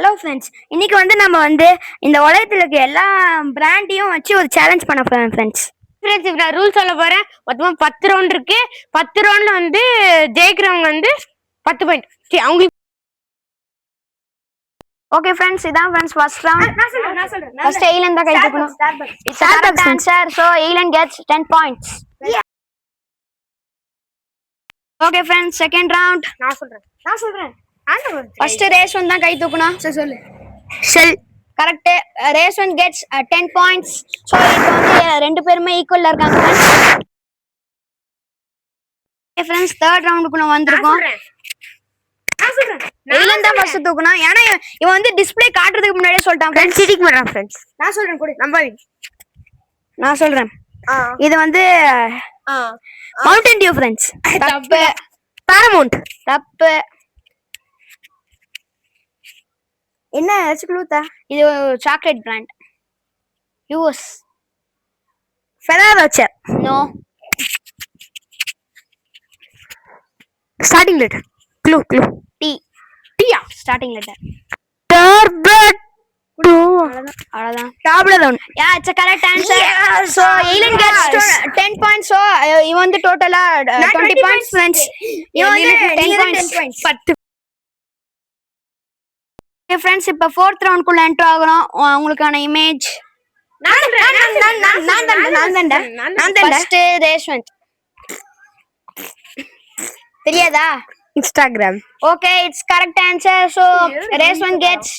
Hello friends, இன்னைக்கு வந்து நம்ம வந்து இந்த உலகத்தில் இருக்க எல்லா பிராண்டையும் வச்சு ஒரு சேலஞ்ச் பண்ண போகிறோம் ஃப்ரெண்ட்ஸ். இப்போ நான் ரூல் சொல்ல போறேன். மொத்தமா 10 ரவுண்ட் இருக்கு. 10 ரவுண்ட்ல வந்து ஜெயிக்கிறவங்க வந்து 10 பாயிண்ட். சரி, அவங்களுக்கு ஓகே ஃப்ரெண்ட்ஸ், இதான் ஃப்ரெண்ட்ஸ் ஃபர்ஸ்ட் ரவுண்ட். நான் சொல்றேன். ஃபர்ஸ்ட் எய்லன் தான் கை தூக்கணும். இட்ஸ் கரெக்ட் ஆன்சர், சோ எய்லன் gets 10 points. Okay friends, second round. நான் சொல்றேன். ஃபர்ஸ்ட் ரேஸ் ஒன் தான் கை தூக்கணும். சரி சொல்லு. Shell correct. Race one gets 10 points. So இப்போ வந்து ரெண்டு பேருமே ஈக்குவல்ல இருக்காங்க ஃப்ரெண்ட்ஸ். தேர்ட் ரவுண்டுக்குள்ள வந்திருக்கோம். எய்லன் தான் ஃபர்ஸ்ட் தூக்கணும். ஏன்னா இவன் வந்து டிஸ்ப்ளே காட்டுறதுக்கு முன்னாடியே சொல்லிட்டான் ஃப்ரெண்ட்ஸ். சீட்டிங் பண்றான் ஃப்ரெண்ட்ஸ். நான் சொல்றேன் கூட நம்பாதீங்க. நான் சொல்றேன். இது வந்து மவுண்டன் டியூ ஃப்ரெண்ட்ஸ். தப்பு. பாரமவுண்ட் தப்பு. என்ன ஏச்சுக்குளுதா? இது chocolate brand. US. Ferrero Rocher. No. Starting letter. Clue T. டியா ஸ்டார்டிங் லெட்டர். டர்பட். அவ்வளவுதான். டாப்லர். Yeah, it's correct answer. So எய்லன் கெட்ஸ் 10 பாயிண்ட்ஸ். சோ இவன் வந்து டோட்டலா 20 பாயிண்ட்ஸ் ஃப்ரெண்ட்ஸ். இவன் வந்து 10 பாயிண்ட்ஸ். 10. ஓகே ஃப்ரெண்ட்ஸ், இப்போ ஃபோர்த் ரவுண்ட் குள்ள என்டர் ஆகுறோம். உங்களுக்கான இமேஜ் ஃபர்ஸ்ட் ரேஷ்வந்த். தெரியாதா? Instagram. Okay, it's correct answer. So Reshwan gets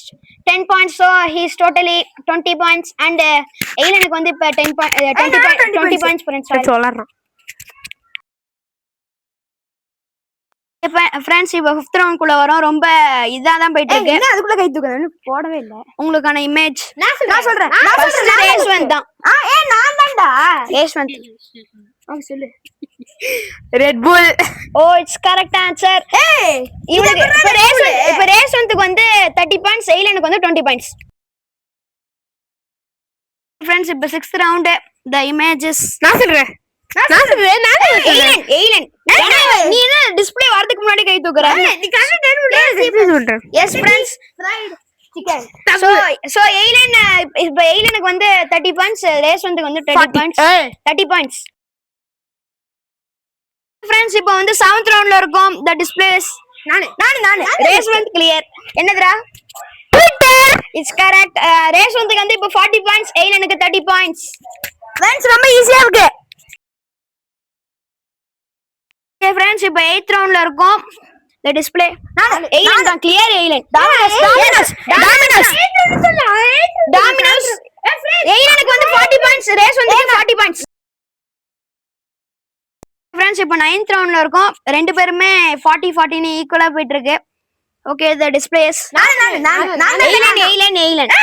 10 points. So he's totally 20 points. And Ailanukku வந்து இப்ப 20 points friends. சொல்லறோம். இப்ப ஃப்ரெண்ட்ஸ், இப்போ 5th ரவுண்ட் குள்ள வரோம். ரொம்ப இதா தான் போயிட்டு இருக்கு. என்ன அதுக்குள்ள கை தூக்குறேன்னு போடவே இல்ல. உங்களுக்கான இமேஜ் நான் சொல்றேன். ரேஷ்வந்த் தான். நான் தான்டா. ரேஷ்வந்த். ஓகே சொல்லு. Red Bull. Oh, it's correct answer. இப்ப ரேஷ்வந்த்க்கு வந்து 30 பாயிண்ட்ஸ், எய்லனுக்கு வந்து 20 பாயிண்ட்ஸ். ஃப்ரெண்ட்ஸ், இப்போ 6th ரவுண்ட். தி இமேஜஸ் நான் சொல்றேன். எய்லன் நீ என்ன டிஸ்ப்ளே வரதுக்கு முன்னாடி கை தூக்குற? நீ கரெக்ட்டா சொல்றேன். Yes friends, fried chicken. So எய்லன் இப்ப எய்லனுக்கு வந்து 30 பாயிண்ட்ஸ், ரேஷ்வந்த்க்கு வந்து 30 பாயிண்ட்ஸ். ஃப்ரெண்ட்ஸ், இப்போ வந்து 7th ரவுண்ட்ல இருக்கோம். தி டிஸ்ப்ளேஸ் நானு ரேஷ்வந்த் கிளியர். என்னதுடா? ட்விட்டர். It's correct. ரேஷ்வந்த்க்கு வந்து இப்போ 40 பாயிண்ட்ஸ், எய்லனுக்கு 30 பாயிண்ட்ஸ். ஃப்ரெண்ட்ஸ், ரொம்ப ஈஸியா இருக்கு. ஓகே ஃப்ரெண்ட்ஸ், இப்போ 8th ரவுண்ட்ல இருக்கோம். தி டிஸ்ப்ளே எய்லன் தான் கிளியர். எய்லன் டாமினோஸ். எய்லனுக்கு வந்து 40 பாயிண்ட்ஸ், ரேஷ்வந்த்க்கு 40 பாயிண்ட்ஸ். ஃப்ரெண்ட்ஸ், இப்போ 9th ரவுண்ட்ல இருக்கோம். ரெண்டு பேருமே 40-40 ஈக்குவலா போயிட்டு இருக்கு. ஓகே, தி டிஸ்ப்ளேஸ் எய்லன்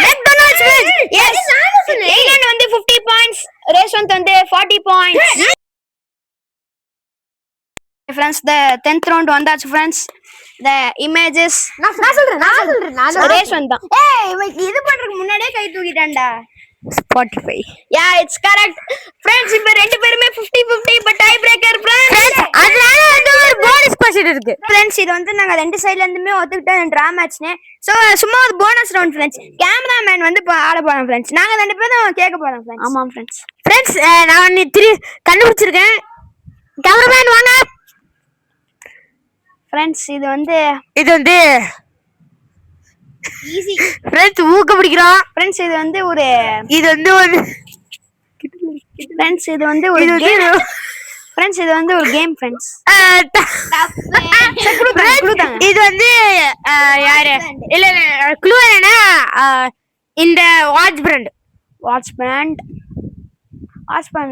மெக்டொனால்ட்ஸ் ஃப்ரெண்ட்ஸ். எஸ், எய்லன் வந்து 50 பாயிண்ட்ஸ், ரேஷ்வந்த் வந்து 40 பாயிண்ட்ஸ். ஃப்ரெண்ட்ஸ், தி 10th ரவுண்ட் வந்தாச்சு ஃப்ரெண்ட்ஸ். தி இமேஜஸ் நான் சொல்றேன். ரேஷ்வந்த் தான். இது பண்றதுக்கு முன்னாடியே கை தூக்கிட்டான்டா. Spotify. Yeah, it's correct. Friends, இப்ப ரெண்டு பேருமே 50-50 பட் டை பிரேக்கர் friends. அதனால வந்து ஒரு போனஸ் क्वेश्चन இருக்கு. Friends, இது வந்து நாங்க ரெண்டு சைடுல இருந்துமே ஒத்துக்கிட்ட டிரா மேட்ச்னே. சோ சும்மா ஒரு போனஸ் ரவுண்ட் friends. கேமராமேன் வந்து ஆட போறோம் friends. நாங்க ரெண்டு பேரும் கேட்க போறோம் friends. ஆமா friends. Friends, நான் 3 கண்டுபிடிச்சிருக்கேன். கேமராமேன் வாங்க. Friends, இது வந்து ஈஸி. ஃப்ரெண்ட்ஸ், ஊக்க பிடிக்கிறோம். ஃப்ரெண்ட்ஸ், இது வந்து ஒரு ஃப்ரெண்ட்ஸ் இது வந்து ஒரு கேம். ஃப்ரெண்ட்ஸ், இது வந்து ஒரு கேம் ஃப்ரெண்ட்ஸ். இது வந்து யாரு? இல்ல க்ளூ என்னன்னா இந்த வாட்ச் பிராண்ட்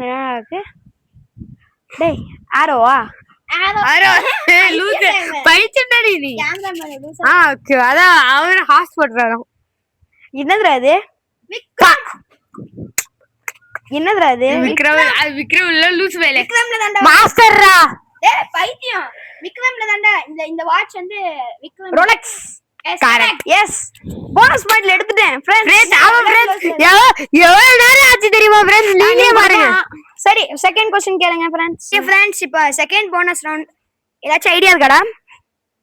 என்ன இருக்கு? டேய், ஆரோவா? ஆரோ லூஸ் பைச்சண்டடி நீ. ஓகே, அதான் அவர் ஹாஸ்பிடல் வரோம். என்னதுடா இது? என்னதுடா இது? விக்ரம் இல்ல, லூஸ் வேலை. விக்ரம்ல தான்டா. மாஸ்டர்ரா. டேய் பைத்தியம். விக்ரம்ல தான்டா. இந்த வாட்ச் வந்து Vikram Rolex. Correct. Yes, bonus பாயிண்ட்ல எடுத்துட்டேன் फ्रेंड्स. ஆமா फ्रेंड्स, எவ்வளவு நேரம் ஆச்சு தெரியுமா फ्रेंड्स? நீங்களே பாருங்க. சரி, செகண்ட் क्वेश्चन கேளுங்க फ्रेंड्स. फ्रेंड्स, இப்போ செகண்ட் போனஸ் ரவுண்ட். ஏதாச்சும் ஐடியா இருக்காடா?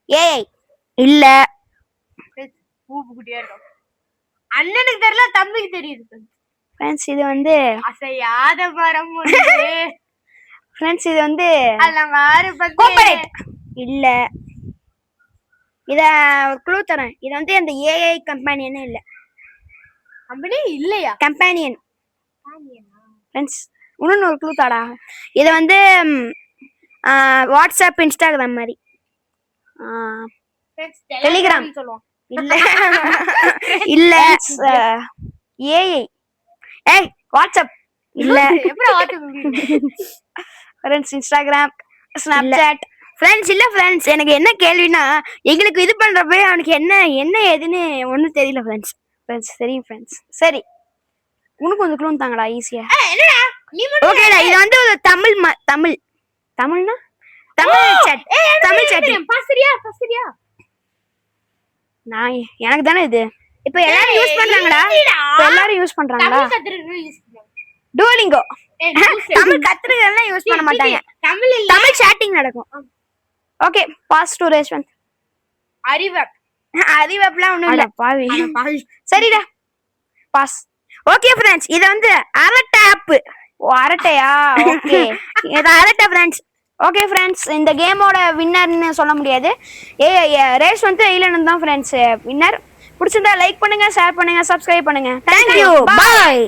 ஏஐ இல்ல. பூப்பு குட்டியா இருக்கும். அண்ணனுக்கு தெரியல, தம்பிக்கு தெரியுது. ஃப்ரெண்ட்ஸ் இது வந்து அசையாத மரம் ஒன்று. ஃப்ரெண்ட்ஸ் இது வந்து அதெல்லாம் ஆறு கோஆபரேட் இல்ல. இத ஒரு க்ளூ தரேன். இது வந்து அந்த ஏஐ கம்பெனியனே இல்ல. கம்பெனி இல்லையா? கம்பெனியன். ஃப்ரெண்ட்ஸ் இன்னொன்னு ஒரு க்ளூ தாடா. இது வந்து வாட்ஸ்அப், இன்ஸ்டாகிராம் மாதிரி. டெலிகிராம் சொல்லுவோம். இல்ல இல்ல ஏஐ. ஏய் வாட்ஸ்அப் இல்ல. எப்படி WhatsApp? Friends Instagram, Snapchat. Friends இல்ல ஃப்ரெண்ட்ஸ், எனக்கு என்ன கேள்வினா எங்களுக்கு இது பண்றப்ப அவனுக்கு என்ன என்ன ஏதுன்னு ஒண்ணும் தெரியல ஃப்ரெண்ட்ஸ். ஃப்ரெண்ட்ஸ் தெரியும் ஃப்ரெண்ட்ஸ். சரி உனக்கு கொஞ்சம் க்ளூ தாங்கடா ஈஸியா. என்னடா நீ மட்டும் ஓகேடா. இது வந்து ஒரு தமிழ்னா தமிழ் சாட். தமிழ் சாட் பாஸ்ரியா நான் எனக்கு தானே இது. இப்போ எல்லாரும் யூஸ் பண்றாங்கடா. இப்போ எல்லாரும் யூஸ் பண்றாங்கடா. தமிழ் கத்துறது யூஸ் பண்ணுவாங்க. டூலிங்கோ. தமிழ் கத்துறதெல்லாம் யூஸ் பண்ண மாட்டாங்க. தமிழ் இல்ல, தமிழ் சாட்டிங் நடக்கும். Okay pass to Reshwanth. அறிவப்லாம் ஒண்ணும் இல்ல பாவி. சரிடா பாஸ். ஓகே ஃப்ரெண்ட்ஸ் இது வந்து அரட்டை ஆப். ஓ அரட்டையா? ஓகே இது அரட்டை ஃப்ரெண்ட்ஸ். ஓகே ஃப்ரெண்ட்ஸ் இந்த கேமோட வின்னர்னு சொல்ல முடியாது. ரேஸ் வந்து இலன் தான் ஃப்ரெண்ட்ஸ் வின்னர். பிடிச்சிருந்தா லைக் பண்ணுங்க, ஷேர் பண்ணுங்க, சப்ஸ்கிரைப் பண்ணுங்க. தேங்க்யூ, பாய்.